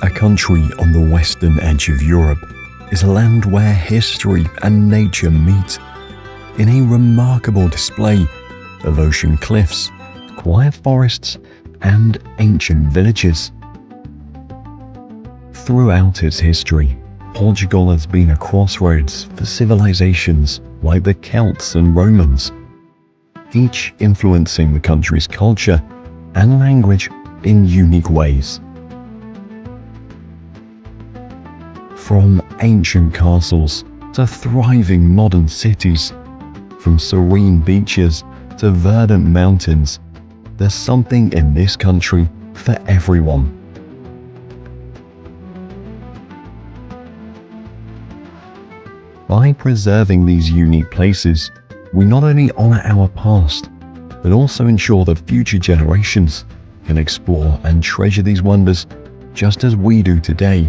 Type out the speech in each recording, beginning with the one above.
A country on the western edge of Europe is a land where history and nature meet in a remarkable display of ocean cliffs, quiet forests, and ancient villages. Throughout its history, Portugal has been a crossroads for civilizations like the Celts and Romans, each influencing the country's culture and language in unique ways. From ancient castles to thriving modern cities, from serene beaches to verdant mountains, there's something in this country for everyone. By preserving these unique places, we not only honor our past, but also ensure that future generations can explore and treasure these wonders just as we do today.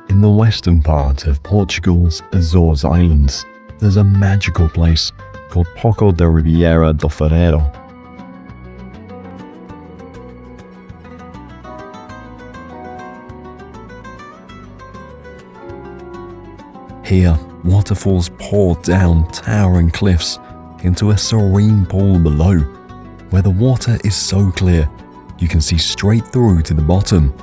In the western part of Portugal's Azores Islands, there's a magical place called Porto da Ribeira do Ferreiro. Here, waterfalls pour down towering cliffs into a serene pool below, where the water is so clear you can see straight through to the bottom.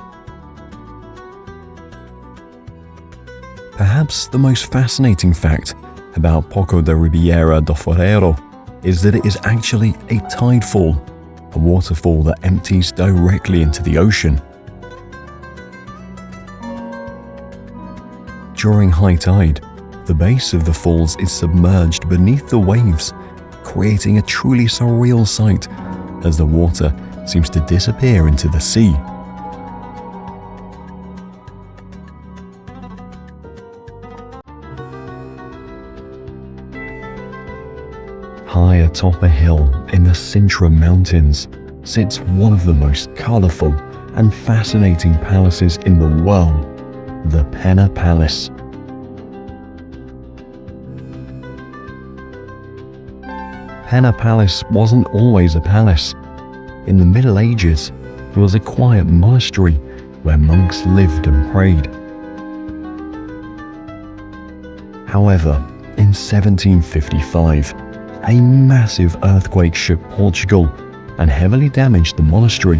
Perhaps the most fascinating fact about Porto da Ribeira do Ferreiro is that it is actually a tidefall, a waterfall that empties directly into the ocean. During high tide, the base of the falls is submerged beneath the waves, creating a truly surreal sight as the water seems to disappear into the sea. High atop a hill in the Sintra Mountains sits one of the most colorful and fascinating palaces in the world, the Pena Palace. Pena Palace wasn't always a palace. In the Middle Ages, it was a quiet monastery where monks lived and prayed. However, in 1755, a massive earthquake shook Portugal and heavily damaged the monastery.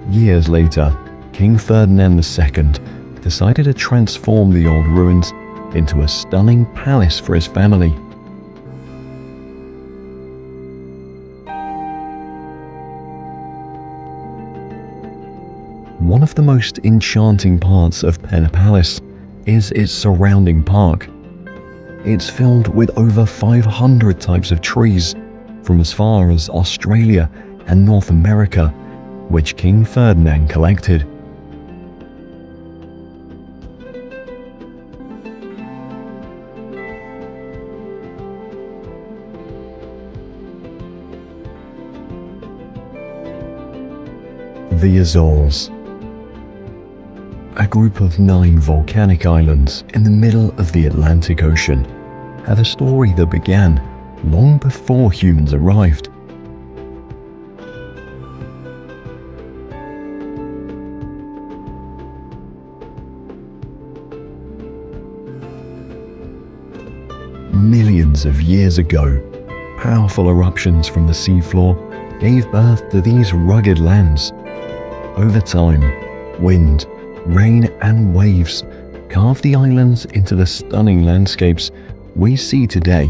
Years later, King Ferdinand II decided to transform the old ruins into a stunning palace for his family. One of the most enchanting parts of Pena Palace is its surrounding park. It's filled with over 500 types of trees from as far as Australia and North America, which King Ferdinand collected. The Azores, a group of 9 volcanic islands in the middle of the Atlantic Ocean, had a story that began long before humans arrived. Millions of years ago, powerful eruptions from the seafloor gave birth to these rugged lands. Over time, wind, rain, and waves carved the islands into the stunning landscapes we see today.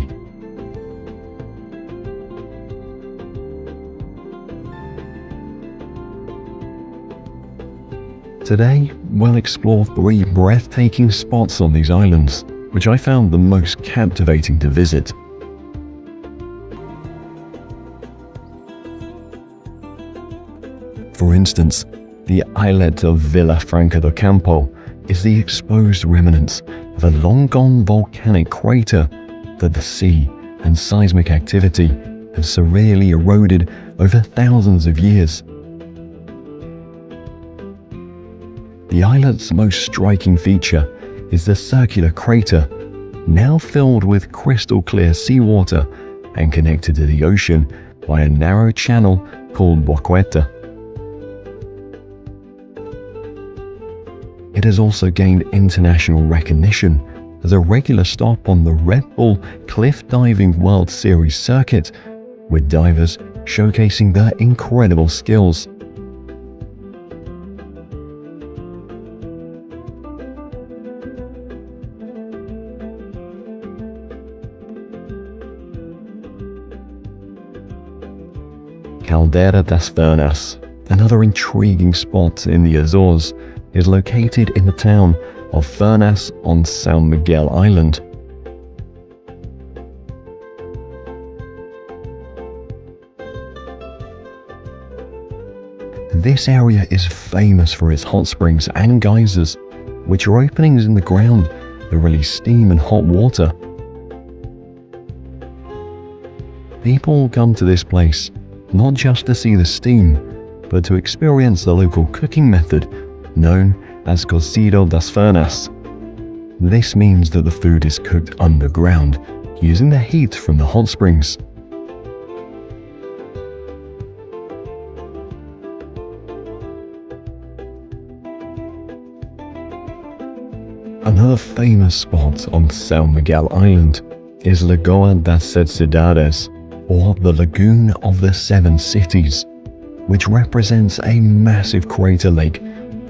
Today, we'll explore 3 breathtaking spots on these islands which I found the most captivating to visit. For instance, the islet of Villa Franca do Campo is the exposed remnants of a long-gone volcanic crater that the sea and seismic activity have severely eroded over thousands of years. The islet's most striking feature is the circular crater, now filled with crystal-clear seawater and connected to the ocean by a narrow channel called Boqueta. It has also gained international recognition as a regular stop on the Red Bull Cliff Diving World Series circuit, with divers showcasing their incredible skills. Caldera das Furnas, another intriguing spot in the Azores, is located in the town of Furnas on São Miguel Island. This area is famous for its hot springs and geysers, which are openings in the ground that release steam and hot water. People come to this place not just to see the steam, but to experience the local cooking method known as Cocido das Furnas. This means that the food is cooked underground using the heat from the hot springs. Another famous spot on São Miguel Island is Lagoa das Sete Cidades, or the Lagoon of the Seven Cities, which represents a massive crater lake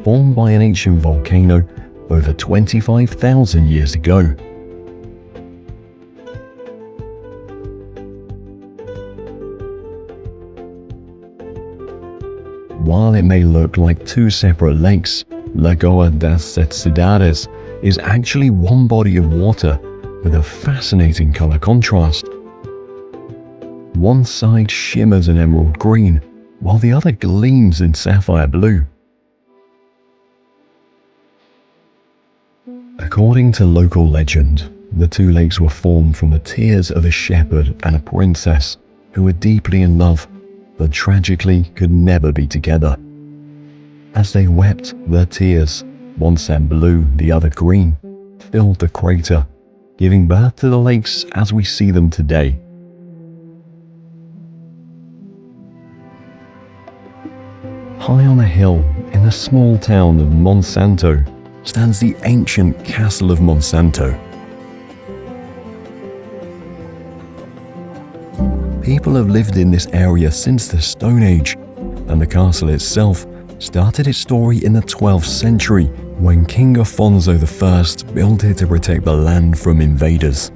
formed by an ancient volcano over 25,000 years ago. While it may look like two separate lakes, Lagoa das Sete Cidades is actually one body of water with a fascinating color contrast. One side shimmers in emerald green, while the other gleams in sapphire blue. According to local legend, the two lakes were formed from the tears of a shepherd and a princess who were deeply in love, but tragically could never be together. As they wept, their tears, one set blue, the other green, filled the crater, giving birth to the lakes as we see them today. High on a hill in the small town of Monsanto stands the ancient Castle of Monsanto. People have lived in this area since the Stone Age, and the castle itself started its story in the 12th century when King Afonso I built it to protect the land from invaders.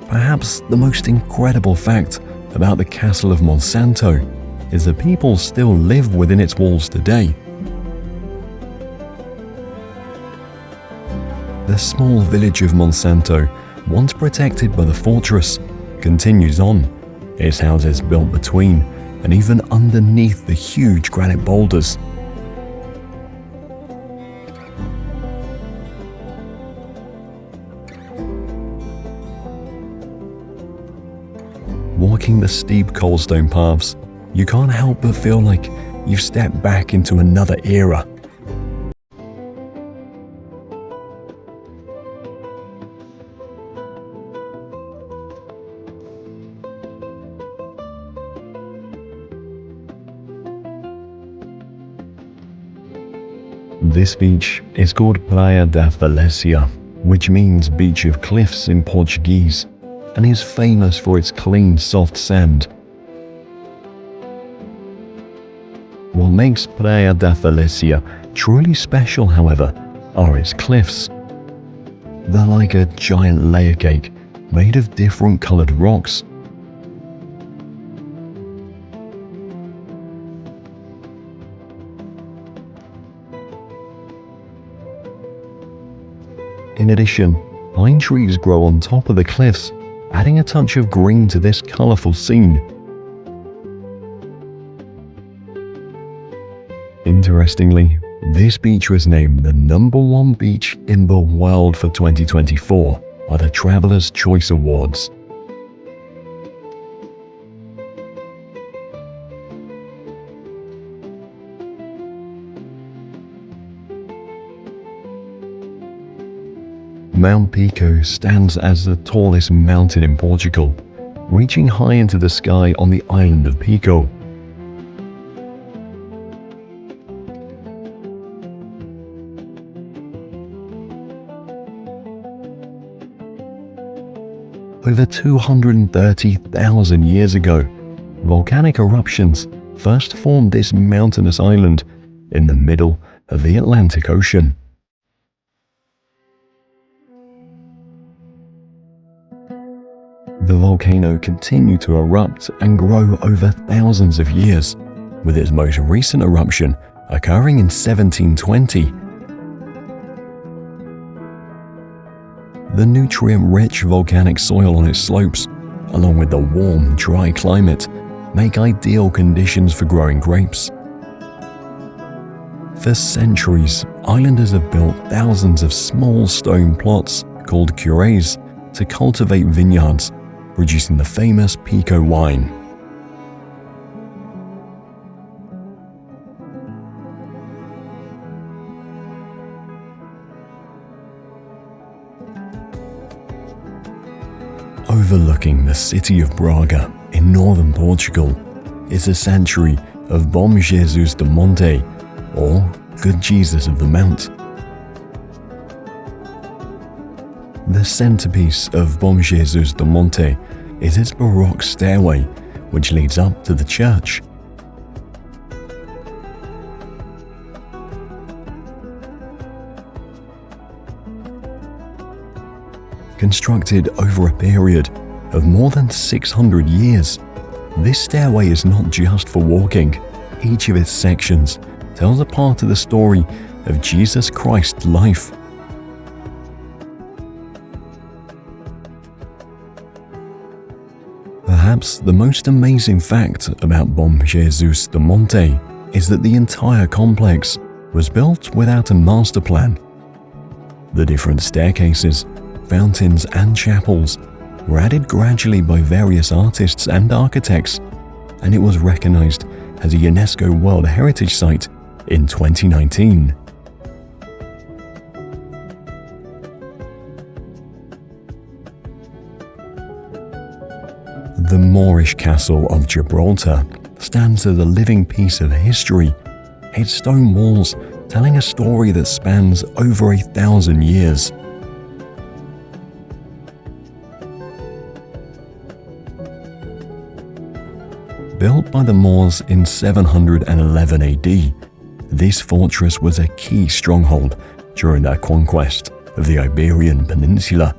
Perhaps the most incredible fact about the Castle of Monsanto is that people still live within its walls today. The small village of Monsanto, once protected by the fortress, continues on, its houses built between and even underneath the huge granite boulders. Walking the steep cobblestone paths, you can't help but feel like you've stepped back into another era. This beach is called Praia da Falésia, which means beach of cliffs in Portuguese, and is famous for its clean, soft sand. What makes Praia da Falésia truly special, however, are its cliffs. They're like a giant layer cake made of different colored rocks. In addition, pine trees grow on top of the cliffs, adding a touch of green to this colorful scene. Interestingly, this beach was named the #1 beach in the world for 2024 by the Travelers' Choice Awards. Mount Pico stands as the tallest mountain in Portugal, reaching high into the sky on the island of Pico. Over 230,000 years ago, volcanic eruptions first formed this mountainous island in the middle of the Atlantic Ocean. The volcano continued to erupt and grow over thousands of years, with its most recent eruption occurring in 1720. The nutrient-rich volcanic soil on its slopes, along with the warm, dry climate, make ideal conditions for growing grapes. For centuries, islanders have built thousands of small stone plots called cures to cultivate vineyards, producing the famous Pico wine. Overlooking the city of Braga in northern Portugal is the sanctuary of Bom Jesus do Monte, or Good Jesus of the Mount. The centerpiece of Bom Jesus do Monte is its Baroque stairway, which leads up to the church. Constructed over a period of more than 600 years, this stairway is not just for walking. Each of its sections tells a part of the story of Jesus Christ's life. Perhaps the most amazing fact about Bom Jesus do Monte is that the entire complex was built without a master plan. The different staircases, fountains and chapels were added gradually by various artists and architects, and it was recognized as a UNESCO World Heritage Site in 2019. The Moorish castle of Gibraltar stands as a living piece of history, its stone walls telling a story that spans over 1,000 years. Built by the Moors in 711 AD, this fortress was a key stronghold during their conquest of the Iberian Peninsula.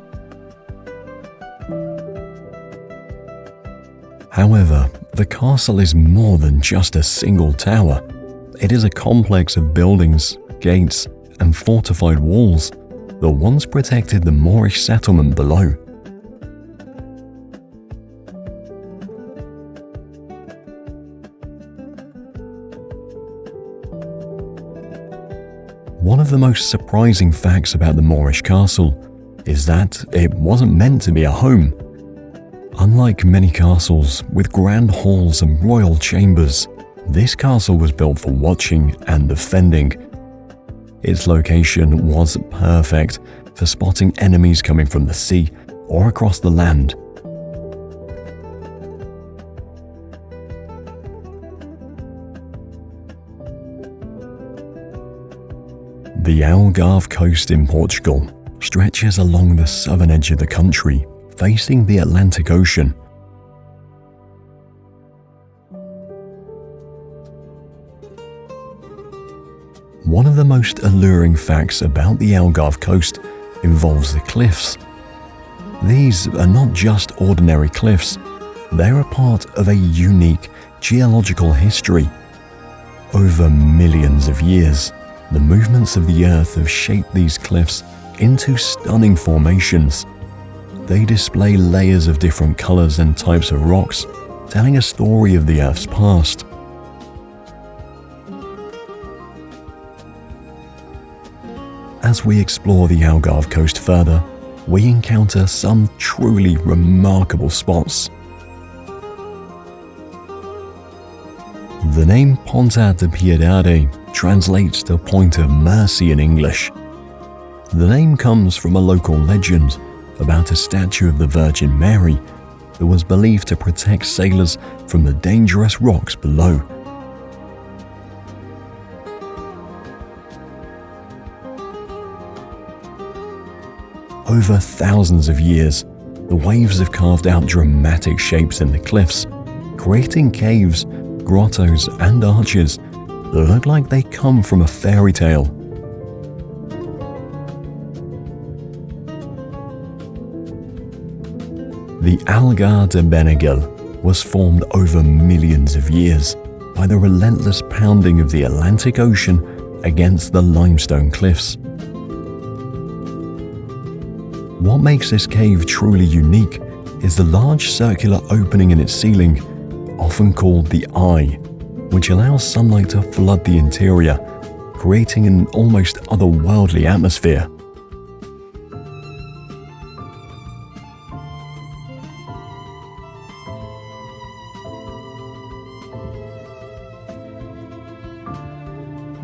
However, the castle is more than just a single tower. It is a complex of buildings, gates, and fortified walls that once protected the Moorish settlement below. One of the most surprising facts about the Moorish castle is that it wasn't meant to be a home. Unlike many castles with grand halls and royal chambers, this castle was built for watching and defending. Its location was perfect for spotting enemies coming from the sea or across the land. The Algarve coast in Portugal stretches along the southern edge of the country, facing the Atlantic Ocean. One of the most alluring facts about the Algarve coast involves the cliffs. These are not just ordinary cliffs, they're a part of a unique geological history. Over millions of years, the movements of the earth have shaped these cliffs into stunning formations. They display layers of different colors and types of rocks, telling a story of the Earth's past. As we explore the Algarve coast further, we encounter some truly remarkable spots. The name Ponta de Piedade translates to Point of Mercy in English. The name comes from a local legend about a statue of the Virgin Mary that was believed to protect sailors from the dangerous rocks below. Over thousands of years, the waves have carved out dramatic shapes in the cliffs, creating caves, grottos, and arches that look like they come from a fairy tale. The Algarve de Beniguel was formed over millions of years by the relentless pounding of the Atlantic Ocean against the limestone cliffs. What makes this cave truly unique is the large circular opening in its ceiling, often called the Eye, which allows sunlight to flood the interior, creating an almost otherworldly atmosphere.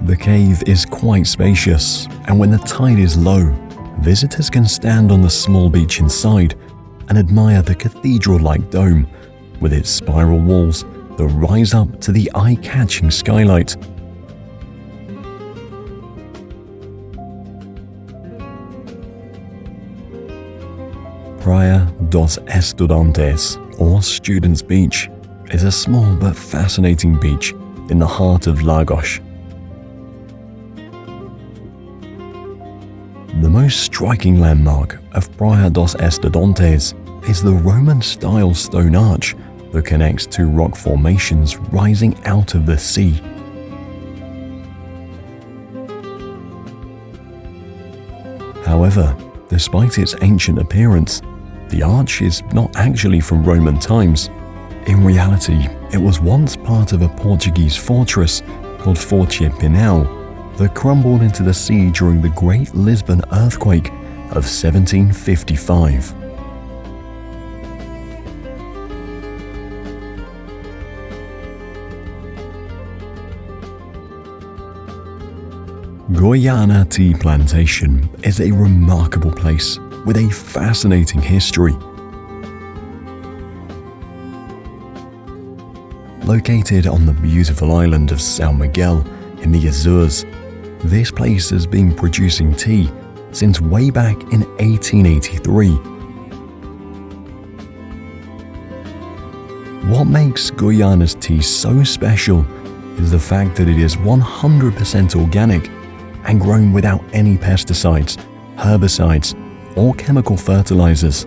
The cave is quite spacious, and when the tide is low, visitors can stand on the small beach inside and admire the cathedral-like dome with its spiral walls that rise up to the eye-catching skylight. Praia dos Estudantes, or Students' Beach, is a small but fascinating beach in the heart of Lagos. The most striking landmark of Praia dos Estudantes is the Roman-style stone arch that connects two rock formations rising out of the sea. However, despite its ancient appearance, the arch is not actually from Roman times. In reality, it was once part of a Portuguese fortress called Forte Pinhal that crumbled into the sea during the Great Lisbon earthquake of 1755. Guiana Tea Plantation is a remarkable place with a fascinating history. Located on the beautiful island of São Miguel in the Azores, this place has been producing tea since way back in 1883. What makes Guyana's tea so special is the fact that it is 100% organic and grown without any pesticides, herbicides, or chemical fertilizers.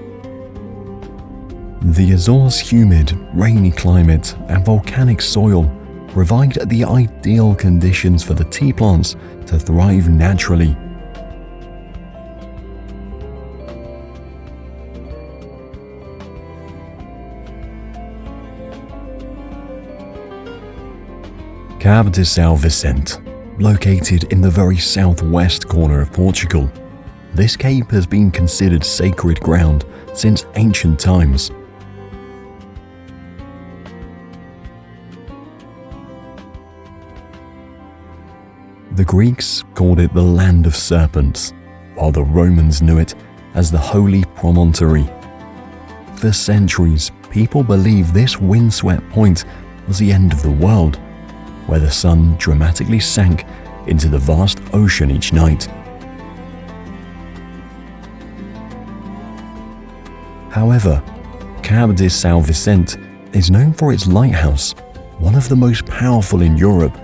The Azores' humid, rainy climate and volcanic soil provide the ideal conditions for the tea plants to thrive naturally. Cabo de São Vicente, located in the very southwest corner of Portugal, this cape has been considered sacred ground since ancient times. The Greeks called it the Land of Serpents, while the Romans knew it as the Holy Promontory. For centuries, people believed this windswept point was the end of the world, where the sun dramatically sank into the vast ocean each night. However, Cabo de São Vicente is known for its lighthouse, one of the most powerful in Europe.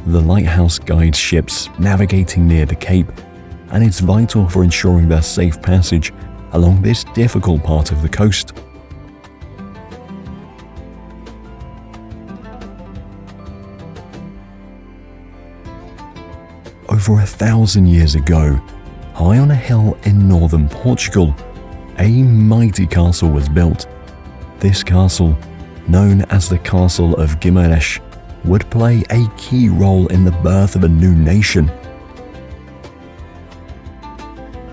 The lighthouse guides ships navigating near the cape, and it's vital for ensuring their safe passage along this difficult part of the coast. Over 1,000 years ago, high on a hill in northern Portugal, a mighty castle was built. This castle, known as the Castle of Guimarães, would play a key role in the birth of a new nation.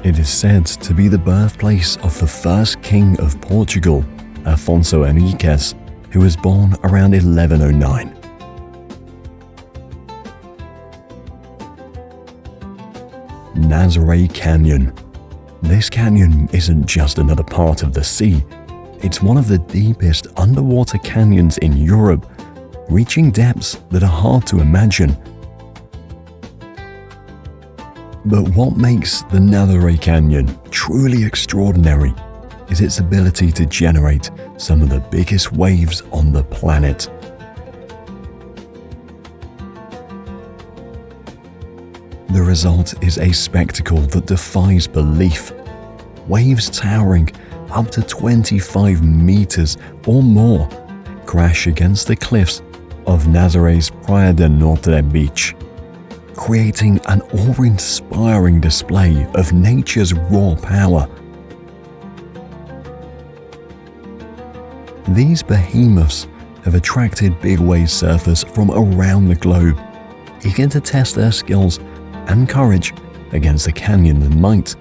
It is said to be the birthplace of the first king of Portugal, Afonso Henriques, who was born around 1109. Nazaré Canyon. This canyon isn't just another part of the sea. It's one of the deepest underwater canyons in Europe, reaching depths that are hard to imagine. But what makes the Nazaré Canyon truly extraordinary is its ability to generate some of the biggest waves on the planet. The result is a spectacle that defies belief. Waves towering up to 25 meters or more crash against the cliffs of Nazaré's Praia del Norte beach, creating an awe-inspiring display of nature's raw power. These behemoths have attracted big wave surfers from around the globe, eager to test their skills and courage against the canyon's might.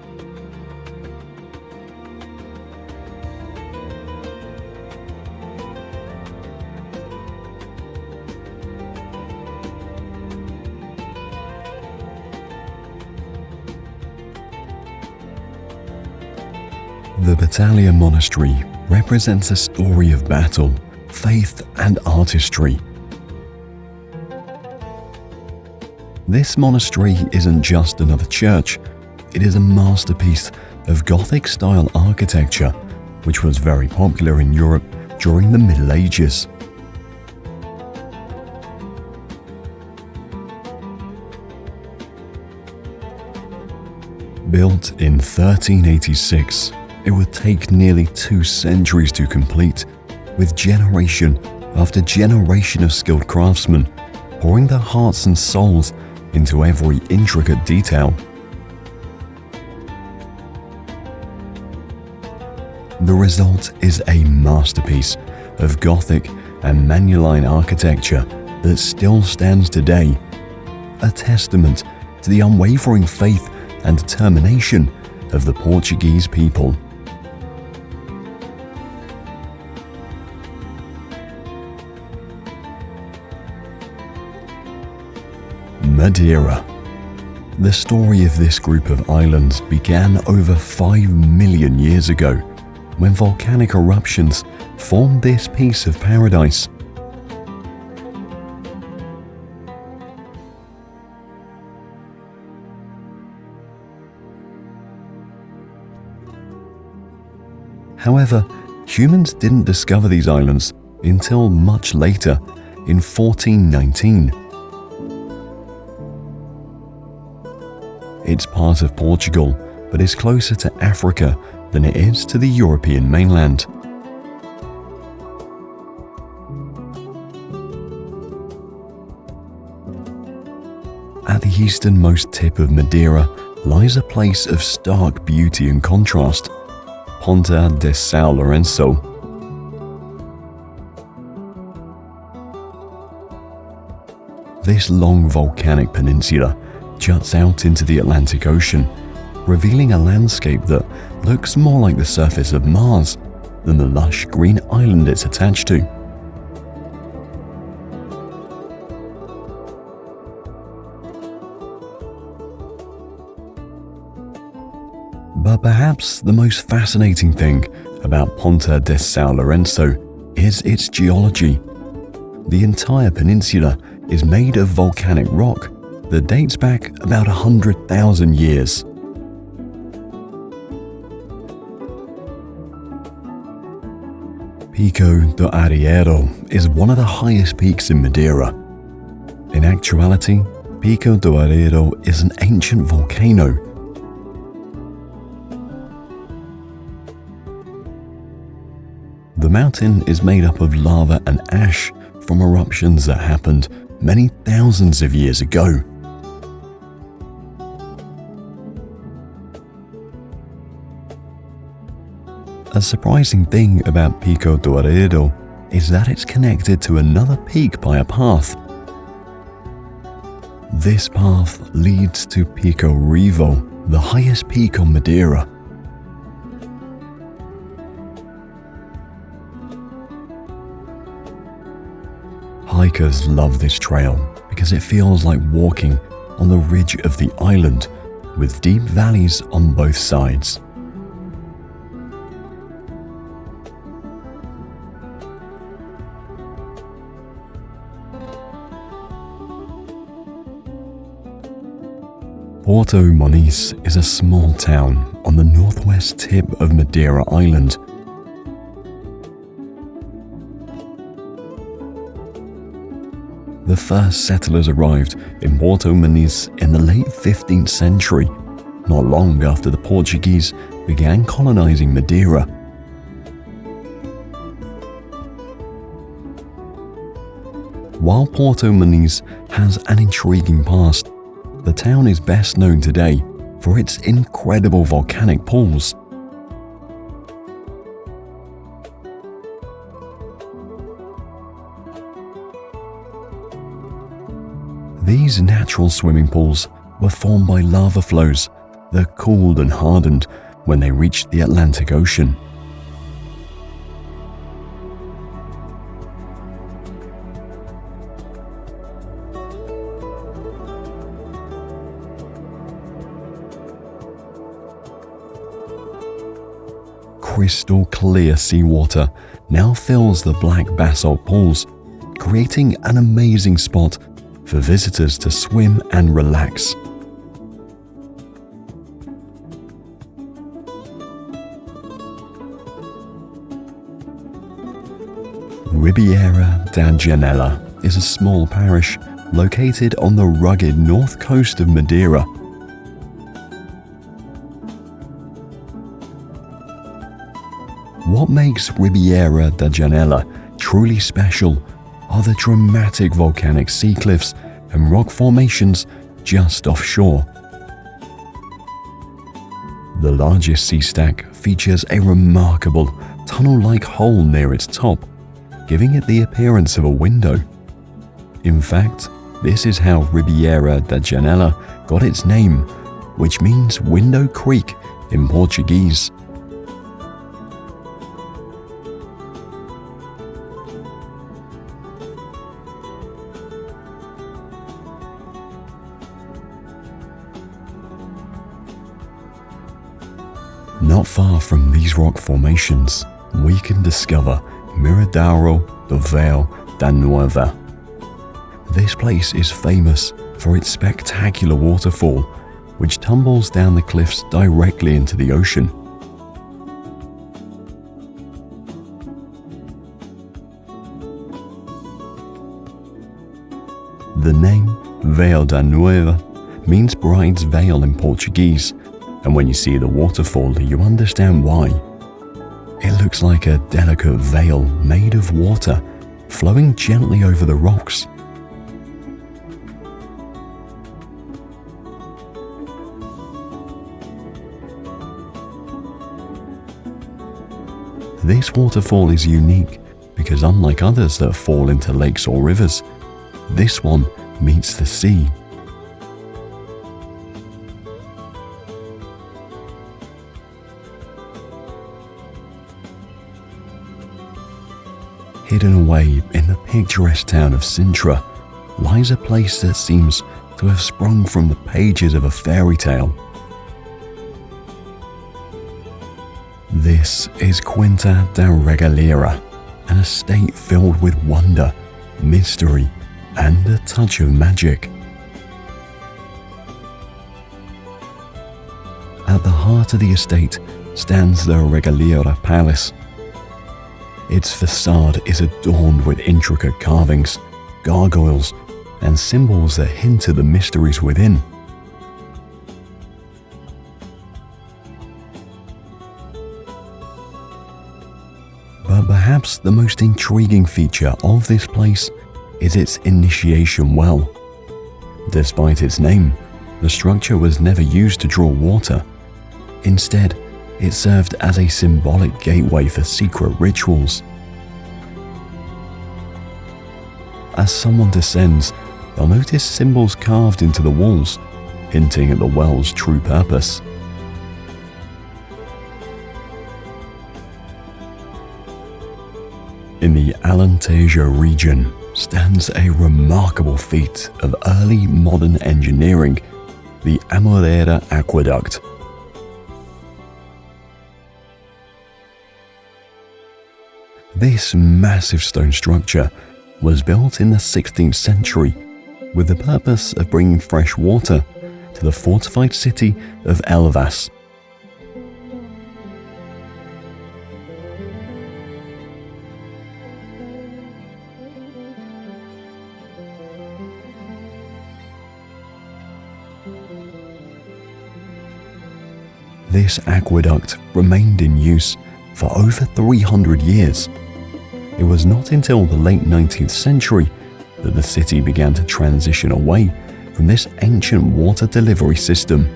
The Batalha Monastery represents a story of battle, faith, and artistry. This monastery isn't just another church, it is a masterpiece of Gothic-style architecture, which was very popular in Europe during the Middle Ages. Built in 1386, it would take nearly 2 centuries to complete, with generation after generation of skilled craftsmen pouring their hearts and souls into every intricate detail. The result is a masterpiece of Gothic and Manueline architecture that still stands today, a testament to the unwavering faith and determination of the Portuguese people. Madeira. The story of this group of islands began over 5 million years ago, when volcanic eruptions formed this piece of paradise. However, humans didn't discover these islands until much later, in 1419. It's part of Portugal, but is closer to Africa than it is to the European mainland. At the easternmost tip of Madeira lies a place of stark beauty and contrast, Ponta de São Lourenço. This long volcanic peninsula juts out into the Atlantic Ocean, revealing a landscape that looks more like the surface of Mars than the lush green island it's attached to. But perhaps the most fascinating thing about Ponta de São Lourenço is its geology. The entire peninsula is made of volcanic rock that dates back about 100,000 years. Pico do Arieiro is one of the highest peaks in Madeira. In actuality, Pico do Arieiro is an ancient volcano. The mountain is made up of lava and ash from eruptions that happened many thousands of years ago. A surprising thing about Pico do Arredo is that it's connected to another peak by a path. This path leads to Pico Revo, the highest peak on Madeira. Hikers love this trail because it feels like walking on the ridge of the island with deep valleys on both sides. Porto Moniz is a small town on the northwest tip of Madeira Island. The first settlers arrived in Porto Moniz in the late 15th century, not long after the Portuguese began colonizing Madeira. While Porto Moniz has an intriguing past, the town is best known today for its incredible volcanic pools. These natural swimming pools were formed by lava flows that cooled and hardened when they reached the Atlantic Ocean. Crystal clear seawater now fills the black basalt pools, creating an amazing spot for visitors to swim and relax. Ribeira da Janela is a small parish located on the rugged north coast of Madeira. What makes Ribeira da Janela truly special are the dramatic volcanic sea cliffs and rock formations just offshore. The largest sea stack features a remarkable tunnel-like hole near its top, giving it the appearance of a window. In fact, this is how Ribeira da Janela got its name, which means Window Creek in Portuguese. Not far from these rock formations, we can discover Miradoro do Vale da Nueva. This place is famous for its spectacular waterfall, which tumbles down the cliffs directly into the ocean. The name Vale da Nueva means bride's veil in Portuguese, and when you see the waterfall, you understand why. It looks like a delicate veil made of water flowing gently over the rocks. This waterfall is unique because unlike others that fall into lakes or rivers, this one meets the sea. Hidden away in the picturesque town of Sintra lies a place that seems to have sprung from the pages of a fairy tale. This is Quinta da Regaleira, an estate filled with wonder, mystery, and a touch of magic. At the heart of the estate stands the Regaleira Palace. Its facade is adorned with intricate carvings, gargoyles, and symbols that hint at the mysteries within. But perhaps the most intriguing feature of this place is its initiation well. Despite its name, the structure was never used to draw water. Instead, It served as a symbolic gateway for secret rituals. As someone descends, they'll notice symbols carved into the walls, hinting at the well's true purpose. In the Alentejo region stands a remarkable feat of early modern engineering, the Amoreira Aqueduct. This massive stone structure was built in the 16th century with the purpose of bringing fresh water to the fortified city of Elvas. This aqueduct remained in use for over 300 years. It was not until the late 19th century that the city began to transition away from this ancient water delivery system.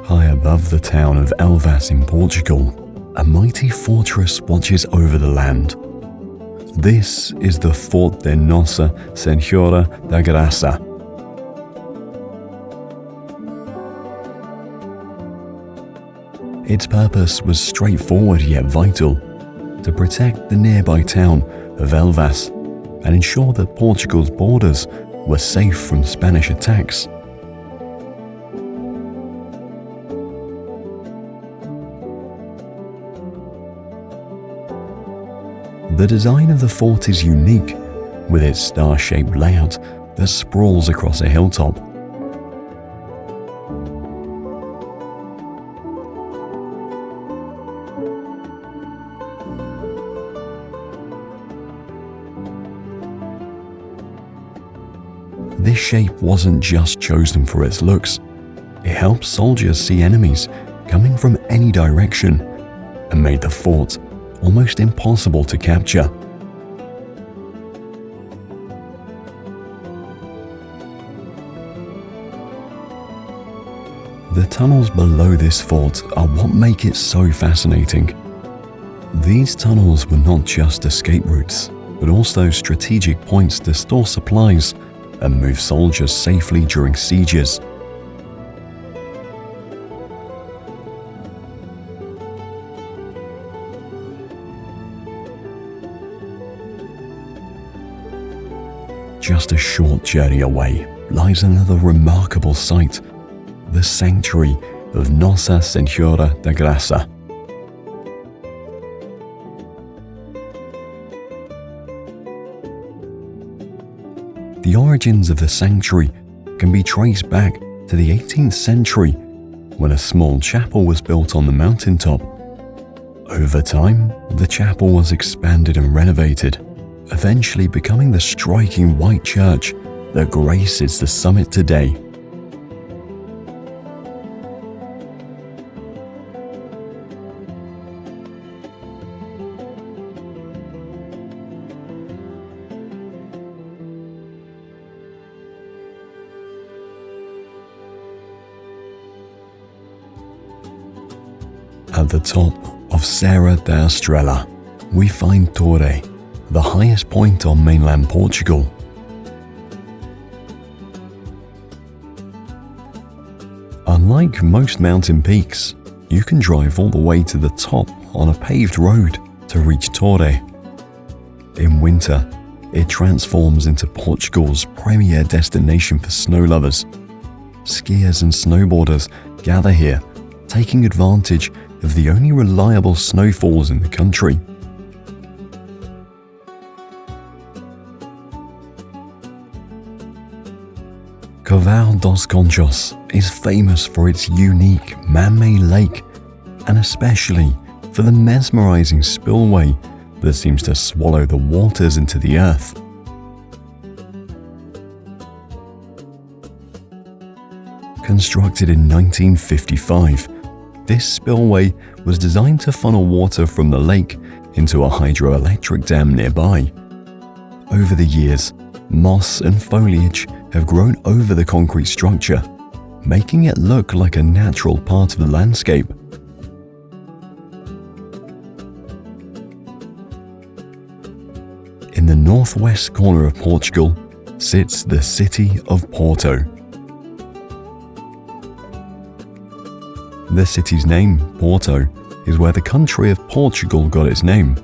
High above the town of Elvas in Portugal, a mighty fortress watches over the land. This is the Fort de Nossa Senhora da Graça. Its purpose was straightforward yet vital: to protect the nearby town of Elvas and ensure that Portugal's borders were safe from Spanish attacks. The design of the fort is unique, with its star-shaped layout that sprawls across a hilltop. This shape wasn't just chosen for its looks. It helped soldiers see enemies coming from any direction and made the fort almost impossible to capture. The tunnels below this fort are what make it so fascinating. These tunnels were not just escape routes, but also strategic points to store supplies and move soldiers safely during sieges. Just a short journey away lies another remarkable site, the sanctuary of Nossa Senhora da Graça. The origins of the sanctuary can be traced back to the 18th century, when a small chapel was built on the mountaintop. Over time, the chapel was expanded and renovated, eventually becoming the striking white church that graces the summit today. At the top of Serra da Estrela, we find Torre, the highest point on mainland Portugal. Unlike most mountain peaks, you can drive all the way to the top on a paved road to reach Torre. In winter, it transforms into Portugal's premier destination for snow lovers. Skiers and snowboarders gather here, taking advantage of the only reliable snowfalls in the country. Covão dos Conchos is famous for its unique man-made lake, and especially for the mesmerizing spillway that seems to swallow the waters into the earth. Constructed in 1955, This spillway was designed to funnel water from the lake into a hydroelectric dam nearby. Over the years, moss and foliage have grown over the concrete structure, making it look like a natural part of the landscape. In the northwest corner of Portugal sits the city of Porto. The city's name, Porto, is where the country of Portugal got its name.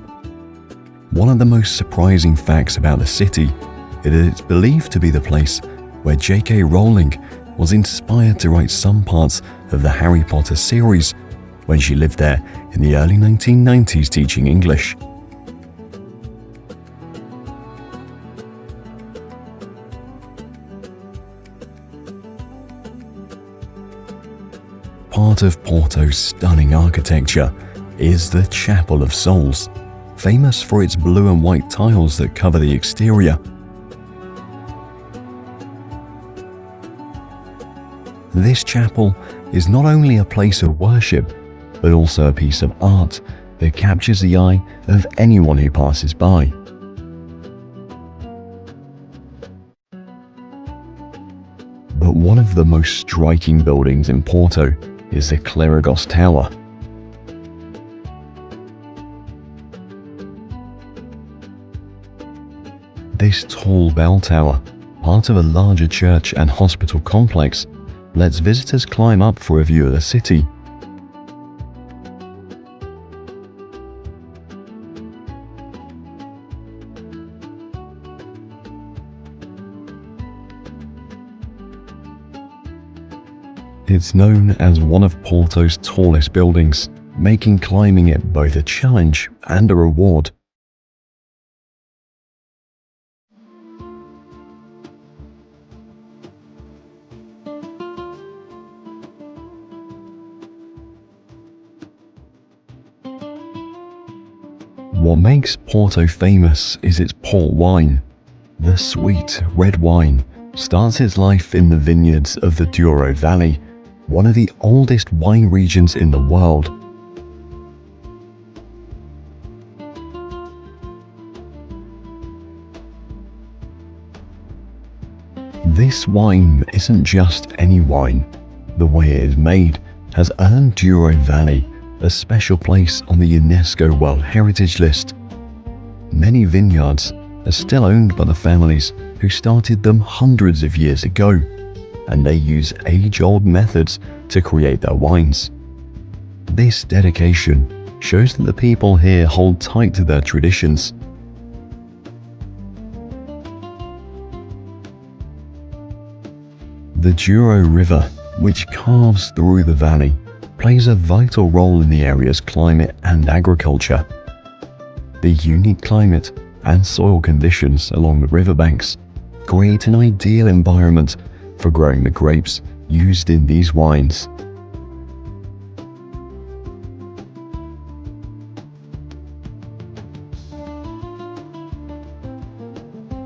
One of the most surprising facts about the city is that it's believed to be the place where J.K. Rowling was inspired to write some parts of the Harry Potter series when she lived there in the early 1990s teaching English. Part of Porto's stunning architecture is the Chapel of Souls, famous for its blue and white tiles that cover the exterior. This chapel is not only a place of worship, but also a piece of art that captures the eye of anyone who passes by. But one of the most striking buildings in Porto is the Clerigos Tower. This tall bell tower, part of a larger church and hospital complex, lets visitors climb up for a view of the city. It's known as one of Porto's tallest buildings, making climbing it both a challenge and a reward. What makes Porto famous is its port wine. The sweet red wine starts its life in the vineyards of the Douro Valley, one of the oldest wine regions in the world. This wine isn't just any wine. The way it is made has earned Douro Valley a special place on the UNESCO World Heritage List. Many vineyards are still owned by the families who started them hundreds of years ago, and they use age-old methods to create their wines. This dedication shows that the people here hold tight to their traditions. The Douro River, which carves through the valley, plays a vital role in the area's climate and agriculture. The unique climate and soil conditions along the riverbanks create an ideal environment for growing the grapes used in these wines.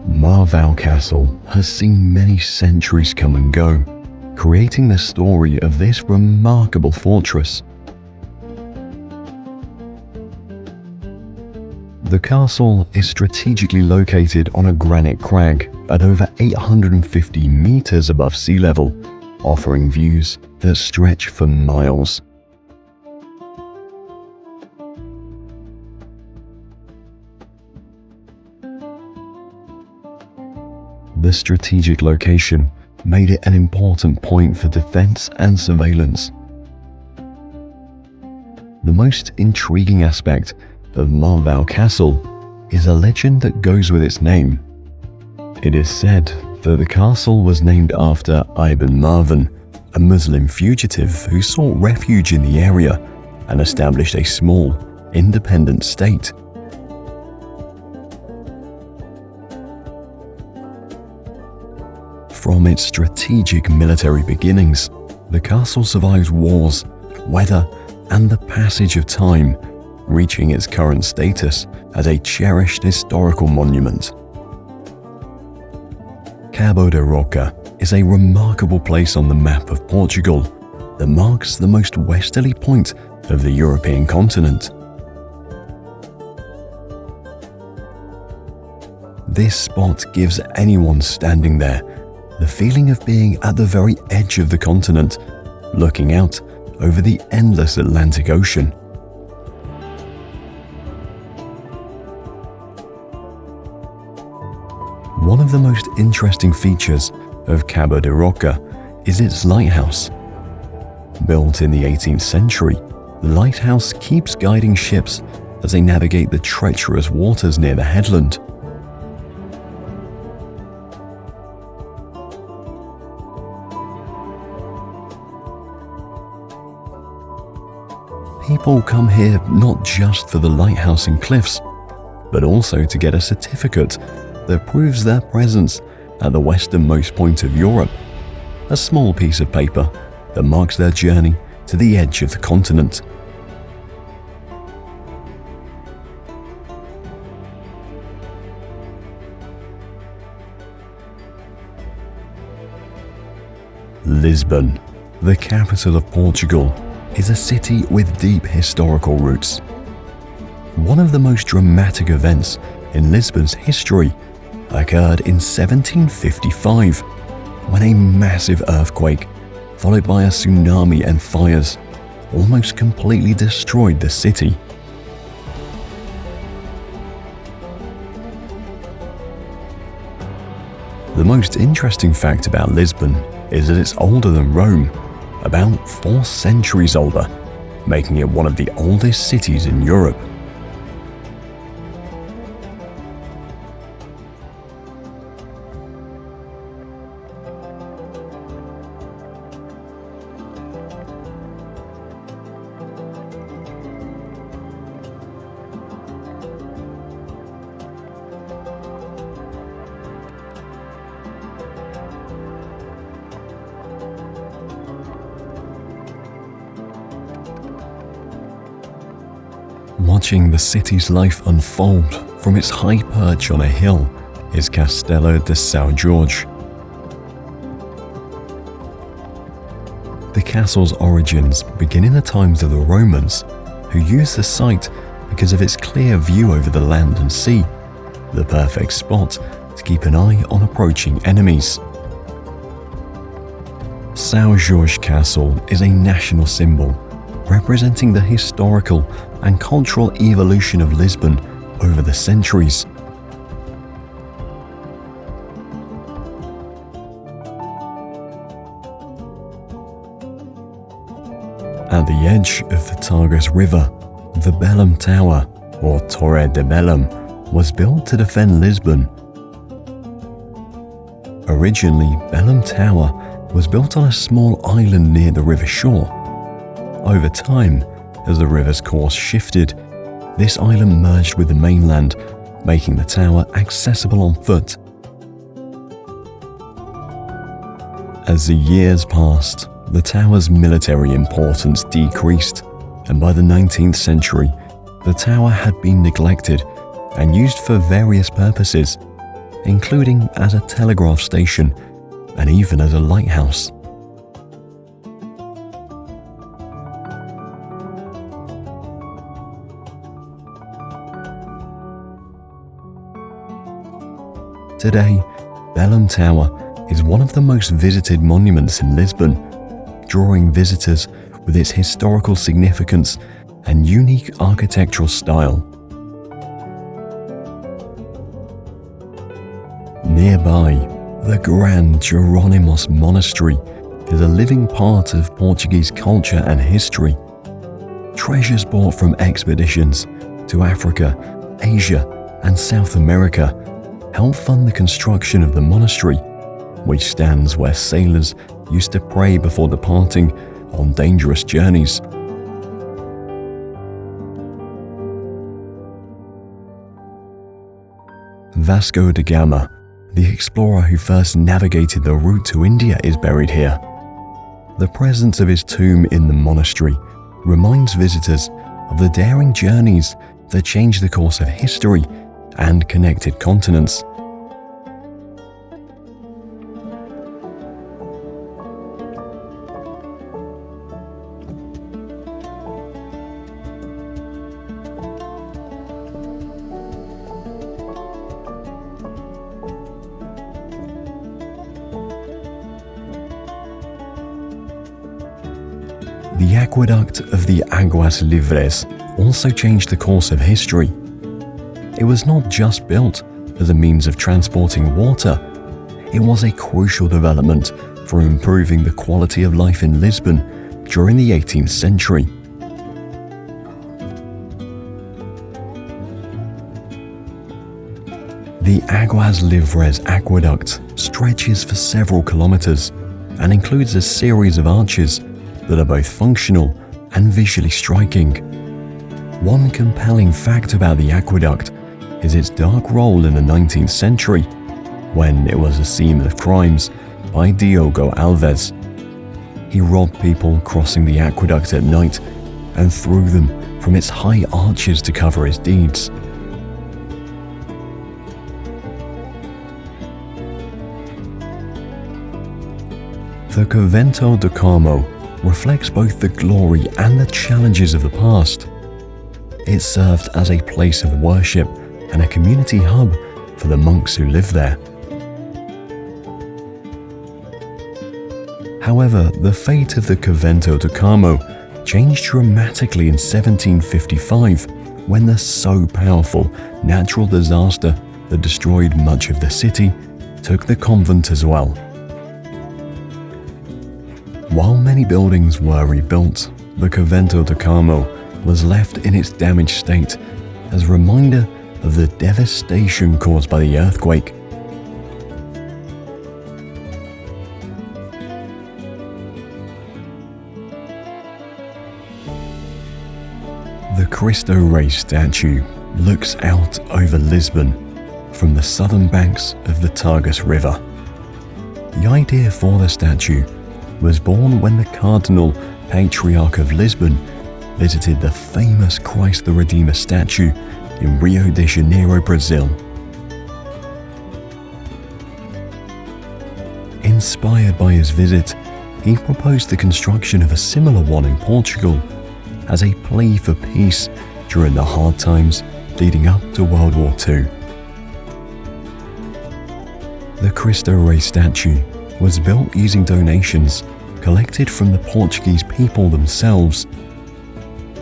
Marval Castle has seen many centuries come and go, creating the story of this remarkable fortress. The castle is strategically located on a granite crag at over 850 meters above sea level, offering views that stretch for miles. The strategic location made it an important point for defense and surveillance. The most intriguing aspect of Marval Castle is a legend that goes with its name. It is said that the castle was named after Ibn Marwan, a Muslim fugitive who sought refuge in the area and established a small, independent state. From its strategic military beginnings, the castle survives wars, weather, and the passage of time, reaching its current status as a cherished historical monument. Cabo da Roca is a remarkable place on the map of Portugal. that marks the most westerly point of the European continent. This spot gives anyone standing there the feeling of being at the very edge of the continent, looking out over the endless Atlantic Ocean. One of the most interesting features of Cabo de Roca is its lighthouse. Built in the 18th century, the lighthouse keeps guiding ships as they navigate the treacherous waters near the headland. People come here not just for the lighthouse and cliffs, but also to get a certificate that proves their presence at the westernmost point of Europe, a small piece of paper that marks their journey to the edge of the continent. Lisbon, the capital of Portugal, is a city with deep historical roots. One of the most dramatic events in Lisbon's history occurred in 1755, when a massive earthquake, followed by a tsunami and fires, almost completely destroyed the city. The most interesting fact about Lisbon is that it's older than Rome, about 4 centuries older, making it one of the oldest cities in Europe. Watching the city's life unfold from its high perch on a hill is Castelo de São Jorge. The castle's origins begin in the times of the Romans, who used the site because of its clear view over the land and sea, the perfect spot to keep an eye on approaching enemies. São Jorge Castle is a national symbol, representing the historical and cultural evolution of Lisbon over the centuries. At the edge of the Tagus River, the Belém Tower, or Torre de Belém, was built to defend Lisbon. Originally, Belém Tower was built on a small island near the river shore. Over time, as the river's course shifted, this island merged with the mainland, making the tower accessible on foot. As the years passed, the tower's military importance decreased, and by the 19th century, the tower had been neglected and used for various purposes, including as a telegraph station and even as a lighthouse. Today, Belém Tower is one of the most visited monuments in Lisbon, drawing visitors with its historical significance and unique architectural style. Nearby, the Grand Jerónimos Monastery is a living part of Portuguese culture and history. Treasures brought from expeditions to Africa, Asia, and South America help fund the construction of the monastery, which stands where sailors used to pray before departing on dangerous journeys. Vasco da Gama, the explorer who first navigated the route to India, is buried here. The presence of his tomb in the monastery reminds visitors of the daring journeys that changed the course of history and connected continents. The aqueduct of the Aguas Libres also changed the course of history. It was not just built as a means of transporting water, it was a crucial development for improving the quality of life in Lisbon during the 18th century. The Aguas Libres aqueduct stretches for several kilometers and includes a series of arches that are both functional and visually striking. One compelling fact about the aqueduct is its dark role in the 19th century, when it was a scene of crimes by Diogo Alves. He robbed people crossing the aqueduct at night and threw them from its high arches to cover his deeds. The Convento do Carmo reflects both the glory and the challenges of the past. It served as a place of worship and a community hub for the monks who lived there. However, the fate of the Convento do Carmo changed dramatically in 1755 when the so powerful natural disaster that destroyed much of the city took the convent as well. While many buildings were rebuilt, the Convento do Carmo was left in its damaged state as a reminder of the devastation caused by the earthquake. The Cristo Rei statue looks out over Lisbon from the southern banks of the Tagus River. The idea for the statue was born when the Cardinal Patriarch of Lisbon visited the famous Christ the Redeemer statue in Rio de Janeiro, Brazil. Inspired by his visit, he proposed the construction of a similar one in Portugal as a plea for peace during the hard times leading up to World War II. The Cristo Rei statue was built using donations collected from the Portuguese people themselves.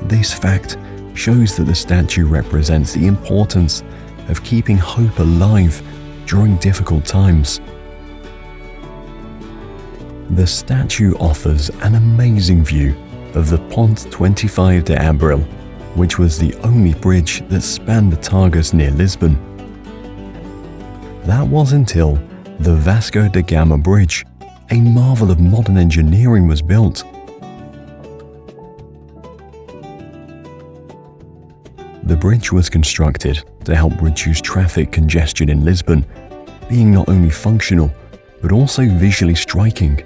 This fact shows that the statue represents the importance of keeping hope alive during difficult times. The statue offers an amazing view of the Ponte 25 de Abril, which was the only bridge that spanned the Tagus near Lisbon. That was until the Vasco da Gama Bridge, a marvel of modern engineering, was built. The bridge was constructed to help reduce traffic congestion in Lisbon, being not only functional, but also visually striking.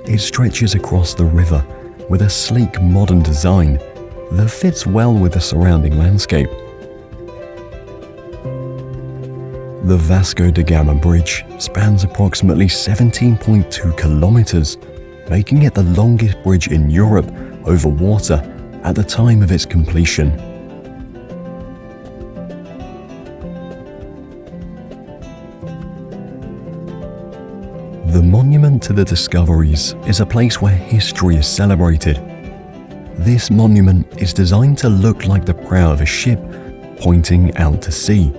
It stretches across the river with a sleek modern design that fits well with the surrounding landscape. The Vasco da Gama Bridge spans approximately 17.2 kilometers, making it the longest bridge in Europe over water at the time of its completion. The Monument to the Discoveries is a place where history is celebrated. This monument is designed to look like the prow of a ship pointing out to sea.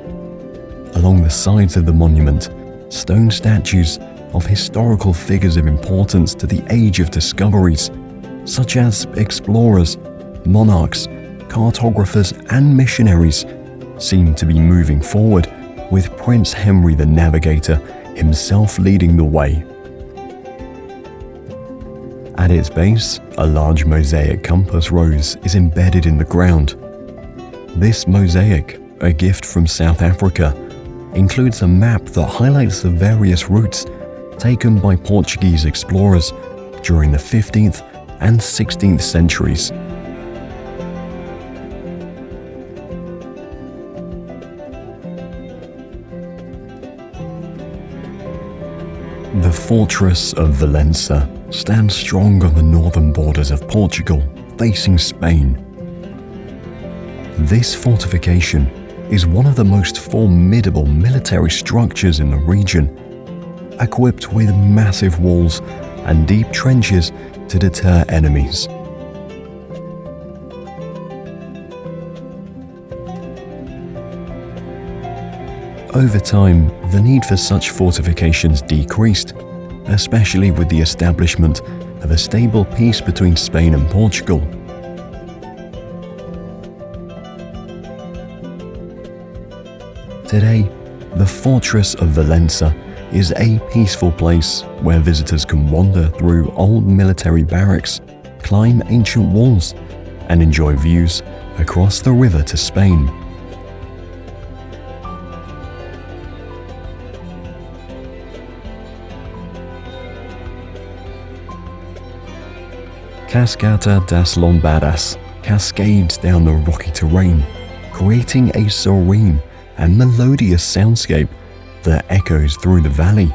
Along the sides of the monument, stone statues of historical figures of importance to the Age of Discoveries, such as explorers, monarchs, cartographers, and missionaries, seem to be moving forward, with Prince Henry the Navigator himself leading the way. At its base, a large mosaic compass rose is embedded in the ground. This mosaic, a gift from South Africa, includes a map that highlights the various routes taken by Portuguese explorers during the 15th and 16th centuries. The fortress of Valença stands strong on the northern borders of Portugal, facing Spain. This fortification is one of the most formidable military structures in the region, equipped with massive walls and deep trenches to deter enemies, Over time, the need for such fortifications decreased, especially with the establishment of a stable peace between Spain and Portugal. Today, the fortress of Valença is a peaceful place where visitors can wander through old military barracks, climb ancient walls, and enjoy views across the river to Spain. Cascata das Lombadas cascades down the rocky terrain, creating a serene and melodious soundscape that echoes through the valley.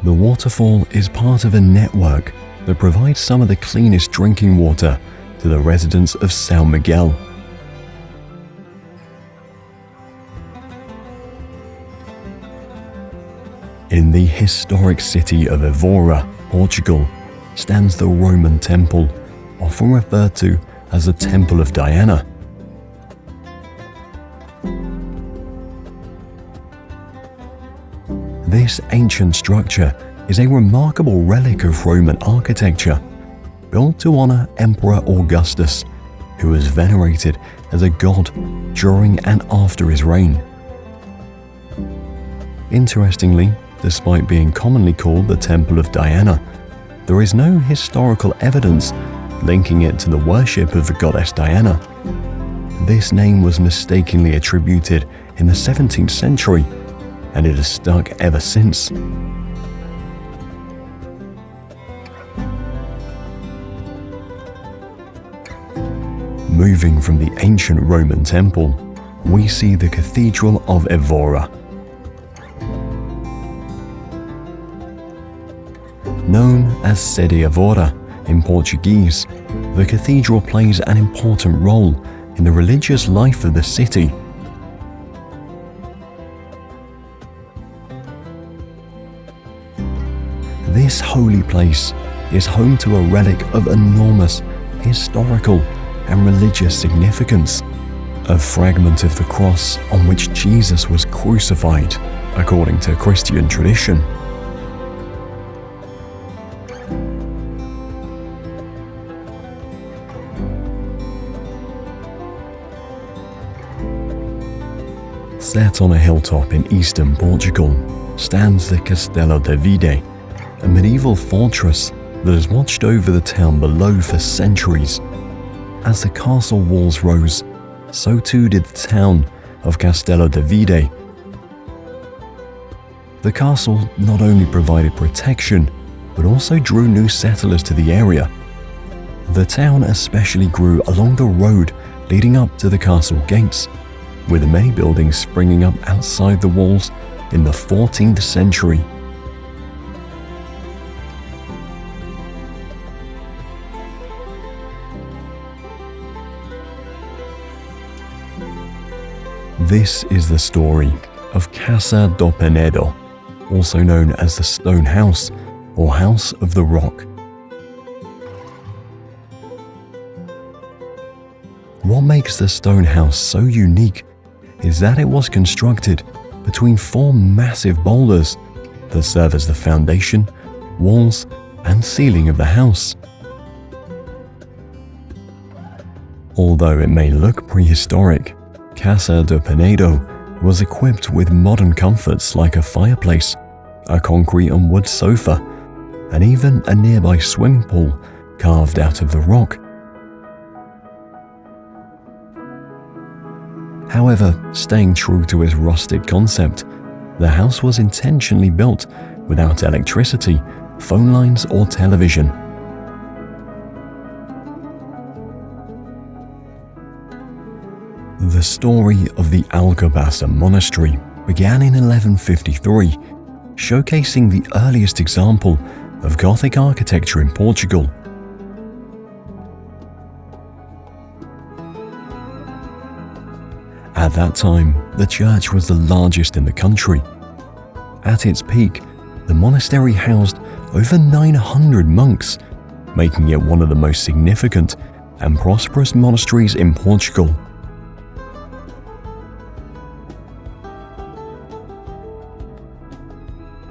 The waterfall is part of a network that provides some of the cleanest drinking water to the residents of São Miguel. In the historic city of Évora, Portugal, stands the Roman temple, often referred to as the Temple of Diana. This ancient structure is a remarkable relic of Roman architecture, built to honor Emperor Augustus, who was venerated as a god during and after his reign. Interestingly, despite being commonly called the Temple of Diana, there is no historical evidence linking it to the worship of the goddess Diana. This name was mistakenly attributed in the 17th century, and it has stuck ever since. Moving from the ancient Roman temple, we see the Cathedral of Évora. Known as Sede Évora in Portuguese, the cathedral plays an important role in the religious life of the city. This holy place is home to a relic of enormous historical and religious significance, a fragment of the cross on which Jesus was crucified, according to Christian tradition. Set on a hilltop in eastern Portugal stands the Castelo de Vide, a medieval fortress that has watched over the town below for centuries. As the castle walls rose, so too did the town of Castelo de Vide. The castle not only provided protection, but also drew new settlers to the area. The town especially grew along the road leading up to the castle gates, with many buildings springing up outside the walls in the 14th century. This is the story of Casa do Penedo, also known as the Stone House or House of the Rock. What makes the stone house so unique is that it was constructed between four massive boulders that serve as the foundation, walls, and ceiling of the house. Although it may look prehistoric, Casa do Penedo was equipped with modern comforts like a fireplace, a concrete and wood sofa, and even a nearby swimming pool carved out of the rock. However, staying true to its rustic concept, the house was intentionally built without electricity, phone lines, or television. The story of the Algarve monastery began in 1153, showcasing the earliest example of Gothic architecture in Portugal. At that time, the church was the largest in the country. At its peak, the monastery housed over 900 monks, making it one of the most significant and prosperous monasteries in Portugal.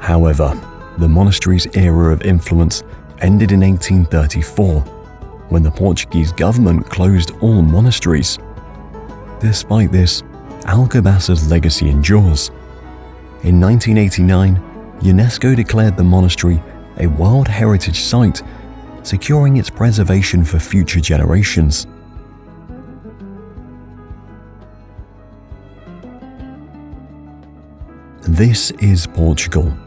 However, the monastery's era of influence ended in 1834, when the Portuguese government closed all monasteries. Despite this, Algarve's legacy endures. In 1989, UNESCO declared the monastery a World Heritage Site, securing its preservation for future generations. This is Portugal,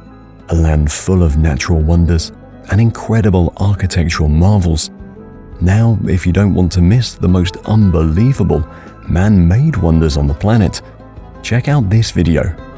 a land full of natural wonders and incredible architectural marvels. Now, if you don't want to miss the most unbelievable man-made wonders on the planet, check out this video.